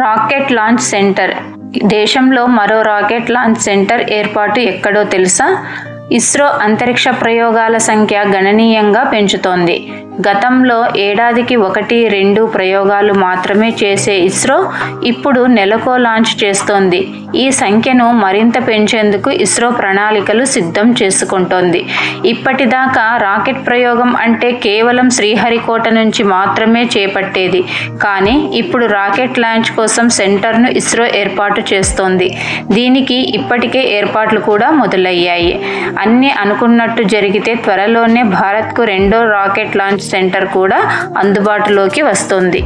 Rocket launch centre. దేశంలో మరో rocket launch centre ఏర్పాటు ఎక్కడో తెలుసా? ఇస్రో అంతరిక్ష ప్రయోగాల సంఖ్య గణనీయంగా పెంచుతోంది. గతంలో ఏడాదికి 1-2 ప్రయోగాలు మాత్రమే చేసే ఇస్రో ఇప్పుడు నెలకో లాంచ్ చేస్తోంది. ఈ సంఖ్యను మరింత పెంచేందుకు ఇస్రో ప్రణాళికలు సిద్ధం చేసుకుంటోంది. ఇప్పటిదాకా రాకెట్ ప్రయోగం అంటే కేవలం శ్రీహరికోట నుంచి మాత్రమే చేపట్టేది. కానీ ఇప్పుడు రాకెట్ లాంచ్ కోసం సెంటర్ను ఇస్రో ఏర్పాటు చేస్తోంది. దీనికి ఇప్పటికే ఏర్పాట్లు కూడా మొదలయ్యాయి. అన్నీ అనుకున్నట్టు జరిగితే త్వరలోనే భారత్కు రెండో రాకెట్ లాంచ్ సెంటర్ కూడా అందుబాటులోకి వస్తుంది.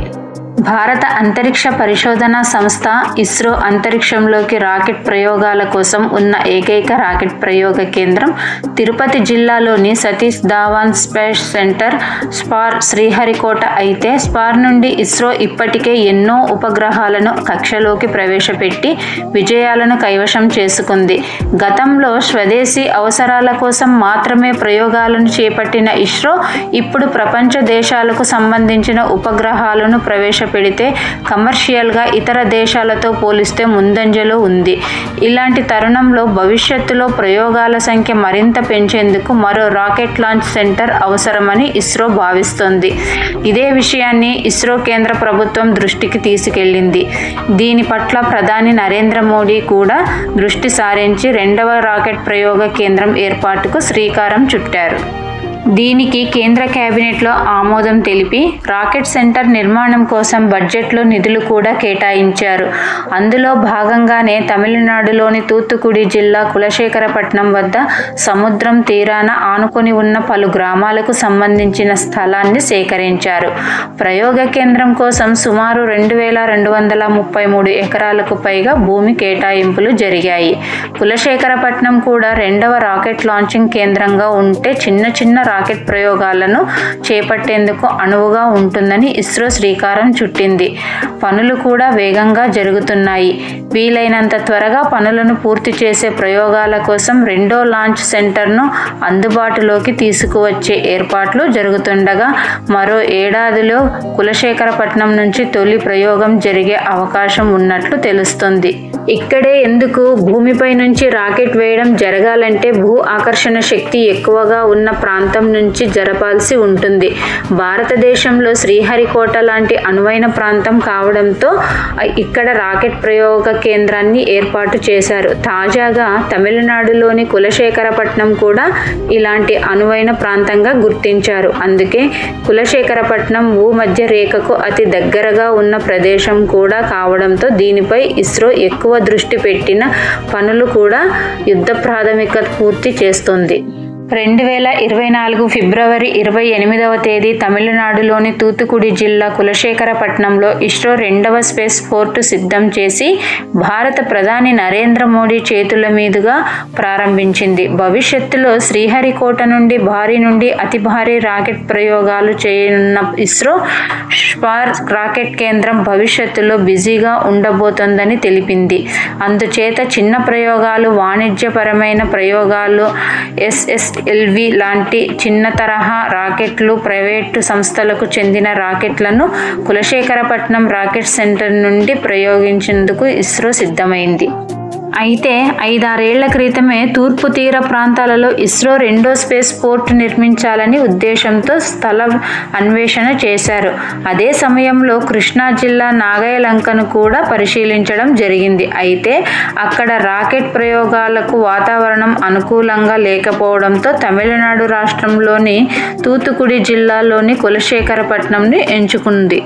భారత అంతరిక్ష పరిశోధనా సంస్థ ఇస్రో అంతరిక్షంలోకి రాకెట్ ప్రయోగాల కోసం ఉన్న ఏకైక రాకెట్ ప్రయోగ కేంద్రం తిరుపతి జిల్లాలోని Satish Dhawan space centre spar Sriharikota అయితే స్పార్ నుండి ఇస్రో ఇప్పటికే ఎన్నో ఉపగ్రహాలను కక్షలోకి ప్రవేశపెట్టి విజయాలను కైవశం చేసుకుంది. గతంలో స్వదేశీ అవసరాల కోసం మాత్రమే ప్రయోగాలను చేపట్టిన ఇస్రో ఇప్పుడు ప్రపంచ దేశాలకు సంబంధించిన ఉపగ్రహాలను పెడితే కమర్షియల్గా ఇతర దేశాలతో పోలిస్తే ముందంజలో ఉంది. ఇలాంటి తరుణంలో భవిష్యత్తులో ప్రయోగాల సంఖ్య మరింత పెంచేందుకు మరో రాకెట్ లాంచ్ సెంటర్ అవసరమని ఇస్రో భావిస్తోంది. ఇదే విషయాన్ని ఇస్రో కేంద్ర ప్రభుత్వం దృష్టికి తీసుకెళ్లింది. దీని పట్ల ప్రధాని నరేంద్ర మోడీ కూడా దృష్టి సారించి రెండవ రాకెట్ ప్రయోగ కేంద్రం ఏర్పాటుకు శ్రీకారం చుట్టారు. దీనికి కేంద్ర కేబినెట్లో ఆమోదం తెలిపి రాకెట్ సెంటర్ నిర్మాణం కోసం బడ్జెట్లో నిధులు కూడా కేటాయించారు. అందులో భాగంగానే తమిళనాడులోని తూత్తుకుడి జిల్లా కులశేఖరపట్నం వద్ద సముద్రం తీరాన ఆనుకొని ఉన్న పలు గ్రామాలకు సంబంధించిన స్థలాన్ని సేకరించారు. ప్రయోగ కేంద్రం కోసం సుమారు 2233 ఎకరాలకు పైగా భూమి కేటాయింపులు జరిగాయి. కులశేఖరపట్నం కూడా రెండవ రాకెట్ లాంచింగ్ కేంద్రంగా ఉంటే చిన్న రాకెట్ ప్రయోగాలను చేపట్టేందుకు అనువుగా ఉంటుందని ఇస్రో శ్రీకారం చుట్టింది. పనులు కూడా వేగంగా జరుగుతున్నాయి. వీలైనంత త్వరగా పనులను పూర్తి చేసే ప్రయోగాల కోసం రెండో లాంచ్ సెంటర్ను అందుబాటులోకి తీసుకువచ్చే ఏర్పాట్లు జరుగుతుండగా మరో ఏడాదిలో కులశేఖరపట్నం నుంచి తొలి ప్రయోగం జరిగే అవకాశం ఉన్నట్లు తెలుస్తుంది. ఇక్కడే ఎందుకు? భూమిపై నుంచి రాకెట్ వేయడం జరగాలంటే భూ ఆకర్షణ శక్తి ఎక్కువగా ఉన్న ప్రాంతం నుంచి జరపాల్సి ఉంటుంది. భారతదేశంలో శ్రీహరికోట లాంటి అనువైన ప్రాంతం కావడంతో ఇక్కడ రాకెట్ ప్రయోగ కేంద్రాన్ని ఏర్పాటు చేశారు. తాజాగా తమిళనాడులోని కులశేఖరపట్నం కూడా ఇలాంటి అనువైన ప్రాంతంగా గుర్తించారు. అందుకే కులశేఖరపట్నం భూమధ్య రేఖకు అతి దగ్గరగా ఉన్న ప్రదేశం కూడా కావడంతో దీనిపై ఇస్రో ఎక్కువ దృష్టి పెట్టిన పనులు కూడా యుద్ధ ప్రాథమికత పూర్తి చేస్తోంది. 2024 ఫిబ్రవరి 28వ తేదీ తమిళనాడులోని తూత్తుకుడి జిల్లా కులశేఖరపట్నంలో ఇస్రో రెండవ స్పేస్ పోర్టు సిద్ధం చేసి భారత ప్రధాని నరేంద్ర మోడీ చేతుల మీదుగా ప్రారంభించింది. భవిష్యత్తులో శ్రీహరికోట నుండి భారీ నుండి అతి భారీ రాకెట్ ప్రయోగాలు చేయనున్న ఇస్రో స్పార్ రాకెట్ కేంద్రం భవిష్యత్తులో బిజీగా ఉండబోతోందని తెలిపింది. అందుచేత చిన్న ప్రయోగాలు, వాణిజ్యపరమైన ప్రయోగాలు, SSLV లాంటి చిన్న తరహా రాకెట్లు, ప్రైవేటు సంస్థలకు చెందిన రాకెట్లను కులశేఖరపట్నం రాకెట్ సెంటర్ నుండి ప్రయోగించేందుకు ఇస్రో సిద్ధమైంది. అయితే 5-6 ఏళ్ల క్రితమే తూర్పు తీర ప్రాంతాలలో ఇస్రో రెండో స్పేస్ పోర్ట్ నిర్మించాలని ఉద్దేశంతో స్థల అన్వేషణ చేశారు. అదే సమయంలో కృష్ణా జిల్లా నాగయలంకను కూడా పరిశీలించడం జరిగింది. అయితే అక్కడ రాకెట్ ప్రయోగాలకు వాతావరణం అనుకూలంగా లేకపోవడంతో తమిళనాడు రాష్ట్రంలోని తూత్తుకుడి జిల్లాలోని కులశేఖరపట్నంని ఎంచుకుంది.